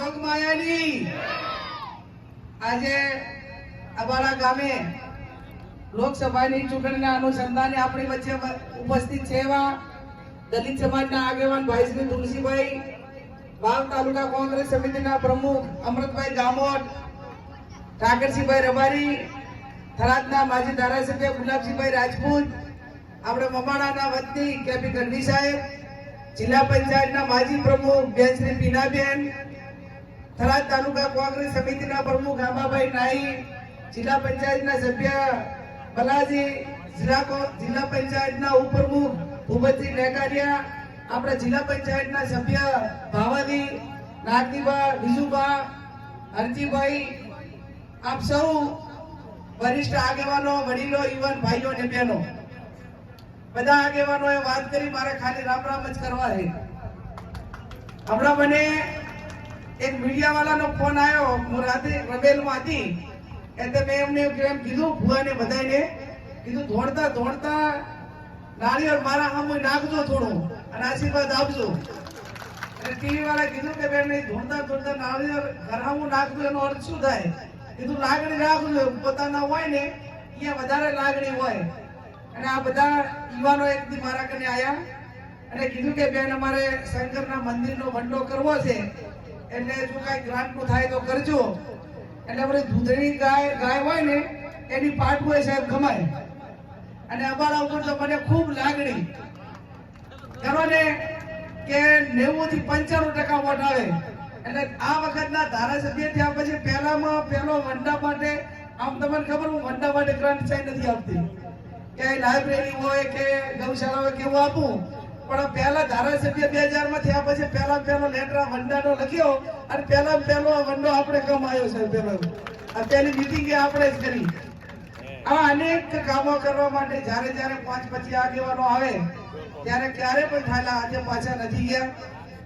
જોગમાયાની આજે અબાડા ગામે લોકસભાની ચૂંટણીના અનુસંધાને આપણી વચ્ચે ઉપસ્થિત છે એવા દલિત સમાજના આગેવાન ભાઈ શ્રી તુલસીભાઈ, વાવ તાલુકા કોંગ્રેસ સમિતિના પ્રમુખ અમૃતભાઈ ગામોટ, ઠાકરસિંહભાઈ રબારી, થરાદના માજી ધારાસભ્ય ગુલાબસિંહભાઈ રાજપૂત, આપણે મમાણાના વતની કેપી ગઢવી સાહેબ, જિલ્લા પંચાયતના માજી પ્રમુખ બેન શ્રી પીનાબેન, થરાદ તાલુકા કોંગ્રેસ સમિતિના પ્રમુખ આંબાભાઈ નાઈ, જિલ્લા પંચાયતના સભ્ય બલાજી, જિલ્લા પંચાયતના ઉપપ્રમુખ ભૂપતસિંહ નેકારિયા, આપણા જિલ્લા પંચાયતના સભ્ય ભાવાદી, નાગદીબા, વિજુબા, હરજીભાઈ, આપ સૌ વરિષ્ઠ આગેવાનો, વડીલો, યુવાન ભાઈઓ અને બહેનો, બધા આગેવાનોએ વાત કરી, મારે ખાલી રામ રામ જ કરવા છે. હમણાં મને એક મીડિયા વાળાનો ફોન આવ્યો, હું રાતે રબેલમાં હતી એટલે મેં એમને એમ કીધું, ભુવાને બધાને કીધું, ધોળતા ધોળતા નાળિયેર મારા સામે નાખજો થોડું અને આશીર્વાદ આપજો. અને ટીવી વાળા કીધું કે બેન ધોળતા ધોળતા નાળિયેર ઘરાવું નાખજો એનો અર્થ શું થાય? કીધું લાગણી રાખજો, પોતાના હોય ને અહીંયા વધારે લાગણી હોય. અને આ બધા યુવાનો એક દી મારા કને આવ્યા અને કીધું કે બેન અમારે શંકરના મંદિરનો વંડો કરવો છે, એટલે જો કાંઈ ગ્રાન્ટનું થાય તો કરજો. એટલે આપણે દૂધની ગાય હોય ને એની પાટવું સાહેબ ખમાય. અને અબાળા ઉપર તો મને ખૂબ લાગણી કરો ને કે 90 થી 95% વોટ આવે. એટલે આ વખતના ધારાસભ્ય થયા પછી પહેલામાં પહેલો વંડા માટે, આમ તમને ખબર હું વંડા માટે ગ્રાન્ટ સાઈન નથી આપતી કે લાઇબ્રેરી હોય કે ગૌશાળા હોય કેવું આપું, પણ પહેલા ધારાસભ્ય 2000 માં થયા પછી પહેલો લેટર વંડાનો લખ્યો અને પહેલો વંડો આપણે કમ આવ્યો છે. આ પહેલી મીટિંગ આપણે જ કરી. આ અનેક કામો કરવા માટે જ્યારે 5-25 આગેવાનો આવે ત્યારે ક્યારે પણ થયેલા, આજે પાછા નથી ગયા.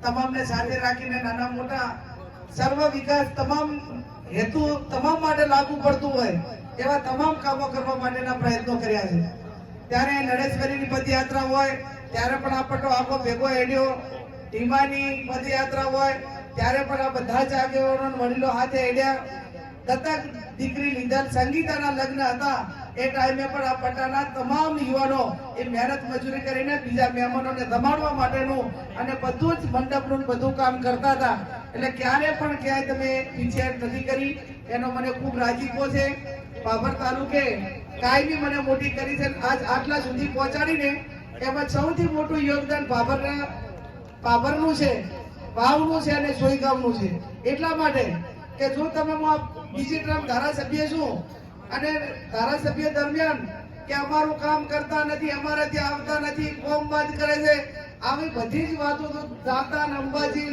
તમામને સાથે રાખીને નાના મોટા સર્વ વિકાસ તમામ હેતુ તમામ માટે લાગુ પડતું હોય એવા તમામ કામો કરવા માટેના પ્રયત્નો કર્યા છે. ત્યારે નરેશવરીની પદયાત્રા હોય ત્યારે પણ આ પટો આખો ભેગો હેડ્યો, ટીમાની પદયાત્રા હોય ત્યારે પણ આ બધા જ આગેવાનો વડીલો હાથે હેડ્યા. દત્તક દીકરી લીધેલ સંગીતાના લગ્ન હતા એ ટાઈમે પણ આ પટ્ટાના તમામ યુવાનો એ મહેનત મજૂરી કરીને બીજા મહેમાનોને જમાડવા માટેનું અને બધું જ મંડપનું બધું કામ કરતા હતા. એટલે ક્યારે પણ ક્યાંય તમે પીછેહટ નથી કરી, એનો મને ખૂબ રાજીપો છે. બાબર તાલુકે કાયમી મને મોટી કરી છે, આજ આટલા સુધી પહોંચાડીને એમાં સૌથી મોટું યોગદાન બાબરનું છે, વાવનું છે અને સોયગામનું છે. એટલા માટે કે જો તમે બીજી ટર્મ ધારાસભ્ય છું અને ધારાસભ્ય દરમિયાન કે અમારું કામ કરતા નથી, અમારે ત્યાં આવતા નથી, કોમવાદ કરે છે, આવી બધી જ વાતો તો દાતા અંબાજી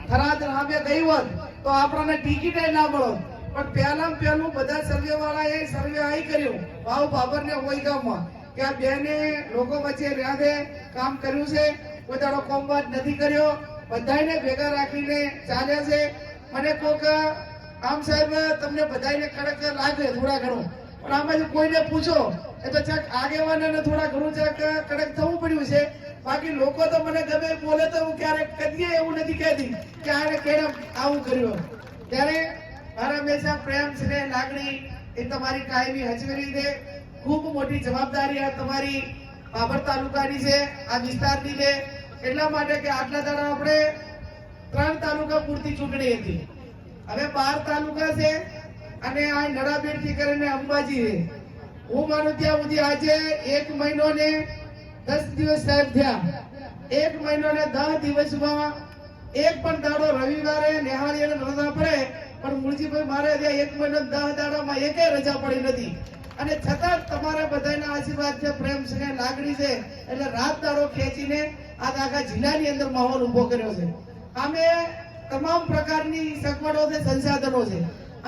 થરાદ સામે ગઈ હોત તો આપણને ટિકિટ ના મળો. પણ પહેલું બધા સર્વે વાળા એ સર્વે આઈ કર્યું વાવ બાબર ને સોયગામમાં કે આ બેને લોકો વચ્ચે રહ્યા કામ કર્યું છે, કોઈ દાડો કોમવાદ નથી કર્યો, બધાને ભેગા રાખીને ચાલે છે. મને કોક આમ સાહેબ તમને બધાને કડક લાગે થોડા ઘણું, પણ આમાંથી કોઈને પૂછો એ તો ચક આગેવાનને થોડા ઘણું ચક કડક થવું પડ્યું છે. બાકી લોકો તો મને ગમે બોલે તો હું ક્યારેક કદીએ એવું નથી કહેતી કે આને કેમ આવું કર્યું. ત્યારે મારા હંમેશા પ્રેમ સ્નેહ લાગણી એ તમારી કાયમી હચવેલી છે. ખૂબ મોટી જવાબદારી આ તમારી બાબર તાલુકાની છે, આ વિસ્તારની છે. એટલા માટે કે આટલા દાડા આપણે 3 તાલુકા પૂરતી ચૂંટણી હતી, હવે 12 તાલુકા છે અને આ નડાબેટ થી કરીને અંબાજી છે. હું માનું ત્યાં સુધી આજે 1 મહિનો ને 10 દિવસ સાહેબ થયા. 1 મહિનો ને 10 દિવસમાં એક પણ દાડો રવિવારે નિહાળી રજા પડે, પણ મુળજીભાઈ મારે 1 મહિનો 10 દાડામાં એકેય રજા પડી નથી. અને છતાં તમારા બધાના આશીર્વાદ છે, પ્રેમ છે, લાગણી છે, એટલે રાત દાડો ખેંચીને આખા જિલ્લાની અંદર માહોલ ઉભો કર્યો છે. અમે તમામ પ્રકારની સગવડો છે, સંસાધનો છે.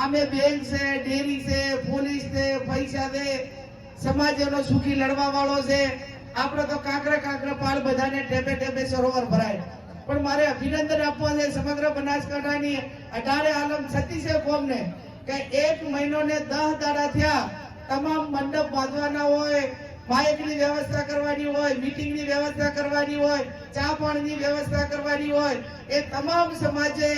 અમે બેંક છે, ડેરી છે, પોલીસ છે, પૈસા છે, સમાજનો સુખી લડવા વાળો છે. આપણે તો કાંકરા પાળ બધાને ટેપે સરોવર ભરાય. પણ મારે અભિનંદન આપવા છે સમગ્ર બનાસકાંઠાની 18 આલમ 36 કોમને કે 1 મહિનો ને 10 દાડા થયા. તમામ મંડપ બાંધવાના હોય, માઇકની વ્યવસ્થા કરવાની હોય, મીટિંગની વ્યવસ્થા કરવાની હોય, ચા પાણીની વ્યવસ્થા કરવાની હોય, એ તમામ સમાજે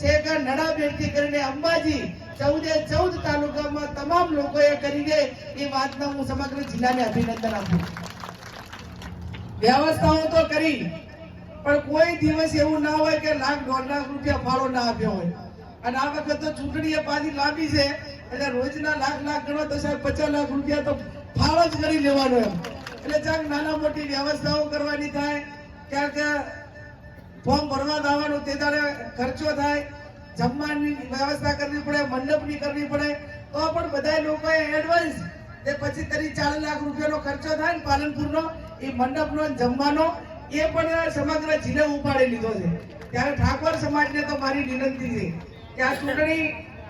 છે કે નડાબેડથી કરીને અંબાજી 14 તાલુકામાં તમામ લોકોએ કરીને એ વાતના હું સમગ્ર જિલ્લાને અભિનંદન આપું. વ્યવસ્થાઓ તો કરી, પણ કોઈ દિવસ એવું ના હોય કે લાખ 1.5 લાખ રૂપિયા ફાળો ના આપ્યો હોય. અને આ વખત તો ચૂંટણી પાછી લાંબી છે એટલે રોજના લાખ ગણો તો સાહેબ 50 લાખ રૂપિયા તો ફાળો જ કરી લેવાનો એમ. એટલે ચાક નાના મોટી વ્યવસ્થાઓ કરવાની થાય, ક્યાંક ફોર્મ ભરવા દાવાનું તે તારે ખર્ચો થાય, જમવાની વ્યવસ્થા કરવી પડે, મંડપની કરવી પડે, તો પણ બધા લોકોએ એડવાન્સ તે 25-40 લાખ રૂપિયાનો ખર્ચો થાય ને પાલનપુરનો એ મંડપનો જમવાનો એ પણ સમગ્ર જિલ્લો ઉપાડી લીધો છે. ત્યારે ઠાકોર સમાજને તો મારી વિનંતી છે કે આ ચૂંટણી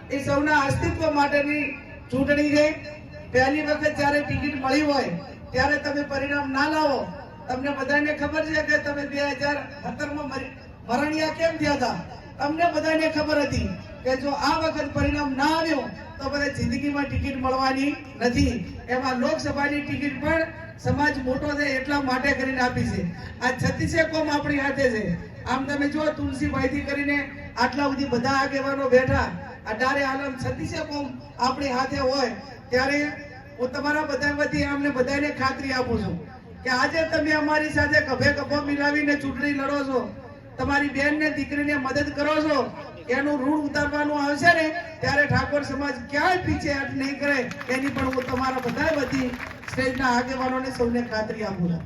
એ સૌના અસ્તિત્વ માટેની ચૂંટણી છે. પહેલી વખત જ્યારે ટિકિટ મળી હોય ત્યારે તમે પરિણામ ના લાવો. તમને બધાને ખબર છે કે તમે 2017માં મરણિયા કેમ થયા હતા. તમને બધાને ખબર હતી કે જો આ વખત પરિણામ ના આવ્યું તો બધા જિંદગીમાં ટિકિટ મળવાની નથી. એમાં લોકસભાની ટિકિટ પણ સમાજ મોટો છે એટલા માટે કરીને આપી છે. આ 36 કોમ આપણી હાથે છે. આમ તમે જો તુલસીભાઈ થી કરીને આટલા બધી બધા આગેવાનો બેઠા, 18 આલમ 36 કોમ આપણી હાથે હોય ત્યારે હું તમારા બધા વતી અમને બધાને ખાતરી આપું છું કે આજે તમે અમારી સાથે ખભે ખભો મિલાવીને ચૂંટણી લડો છો, તમારી બેન ને દીકરીને મદદ કરો છો, એનું ઋણ ઉતારવાનું આવશે ને ત્યારે ઠાકોર સમાજ ક્યાંય પીછે હટ નહીં કરે એની પણ હું તમારા બધા વતી સ્ટેજના આગેવાનોને સૌને ખાતરી આપું છું.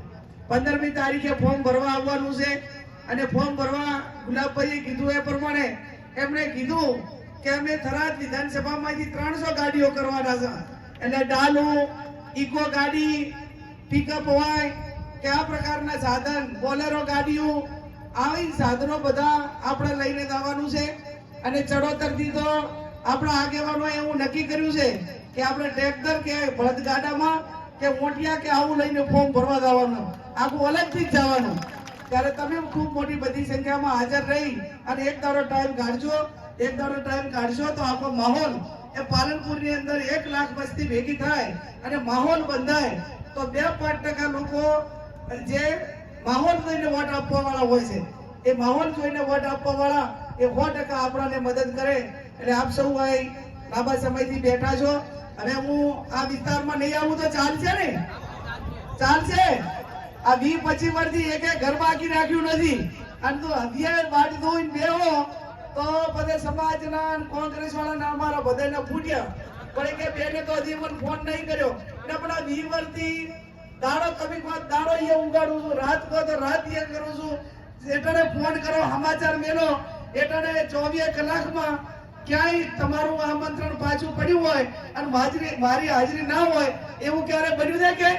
15મી તારીખે ફોર્મ ભરવા આવવાનું છે અને ફોર્મ ભરવા ગુલાબભાઈએ કીધું એ પ્રમાણે એમણે કીધું કે અમે થરાદ વિધાનસભામાંથી 300 ગાડીઓ કરવાના છે. એટલે ડાલુ, ઇકો ગાડી, પિકઅપ હોય કે આ પ્રકારના સાધન, બોલેરો ગાડીઓ, આવી સાધનો બધા આપણે લઈને જવાનું છે. અને ચડોતરથી તો આપણા આગેવાનો એવું નક્કી કર્યું છે કે આપણે ટ્રેક્ટર કે બળદગાડામાં કે મોટિયા કે આવું લઈને ફોર્મ ભરવા જવાનું, આખું અલગથી જ જવાનું. ત્યારે તમે ખૂબ મોટી બધી સંખ્યામાં હાજર રહી અને એક દાડો ટાઈમ કાઢશો તો આખો માહોલ એ પાલનપુરની અંદર 1 લાખ વસ્તી ભેગી થાય અને માહોલ બંધાય તો 2-5% લોકો જે માહોલ જોઈને વોટ આપવા વાળા હોય છે એ માહોલ જોઈને વોટ આપવા વાળા એ 100% આપણને મદદ કરે. એટલે આપ સૌ અહીં લાંબા સમયથી બેઠા છો. હવે હું આ વિસ્તારમાં નહીં આવું તો ચાલશે ને? ચાલશે. આ 20-25 વર્ષથી એક ઘર બાકી રાખ્યું નથી અને તો હથિયાર બાટી ધોઈને બેહો તો બધા સમાજના કોંગ્રેસ વાળાના અમારા બધાના ફૂટ્યા પણ કે બેને તો હજી મને ફોન નહીં કર્યો. એટલે પણ આ 20 વર્ષથી દાડો તમે કહો દાડો અહીંયા ઉગાડું છું, રાત કહો તો રાત અહીંયા કરું છું. એટલે ફોન કરો, સમાચાર મેલો, એટલે 24 કલાકમાં ક્યાંય તમારું આમંત્રણ પાછું પડ્યું હોય અને મારી હાજરી ના હોય એવું ક્યારે બન્યું છે કે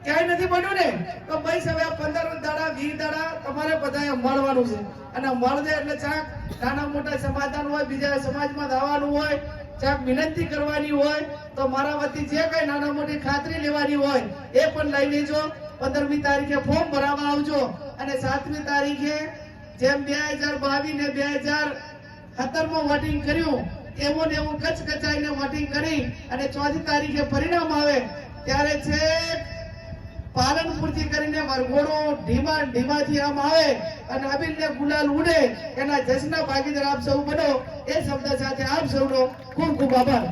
ક્યાંય નથી બન્યું ને? તો ભાઈ હવે 15 દાડા 20 દાડા તમારે બધાએ મળવાનું છે અને મળદે એટલે ચાક નાના મોટા સમાધાન હોય, બીજા સમાજમાં જવાનું હોય, ચાક વિનંતી કરવાની હોય તો મારા વતી જે કઈ નાના મોટી ખાતરી લેવાની હોય એ પણ લઈ લેજો. 15મી તારીખે ફોર્મ ભરાવા આવજો અને 7મી તારીખે જેમ 2022 ને 2017માં વોટિંગ કર્યું એવું ને એવું કચકચાઈને વોટિંગ કરી અને 4જી તારીખે પરિણામ આવે ત્યારે છે પાલનપુર થી કરીને વરઘોડો ઢીમાથી આમ આવે અને અબીલને ગુલાલ ઉડે એના જશ્નના ભાગીદાર આપ સૌ બનો એ શબ્દ સાથે આપ સૌનો ખૂબ ખૂબ આભાર.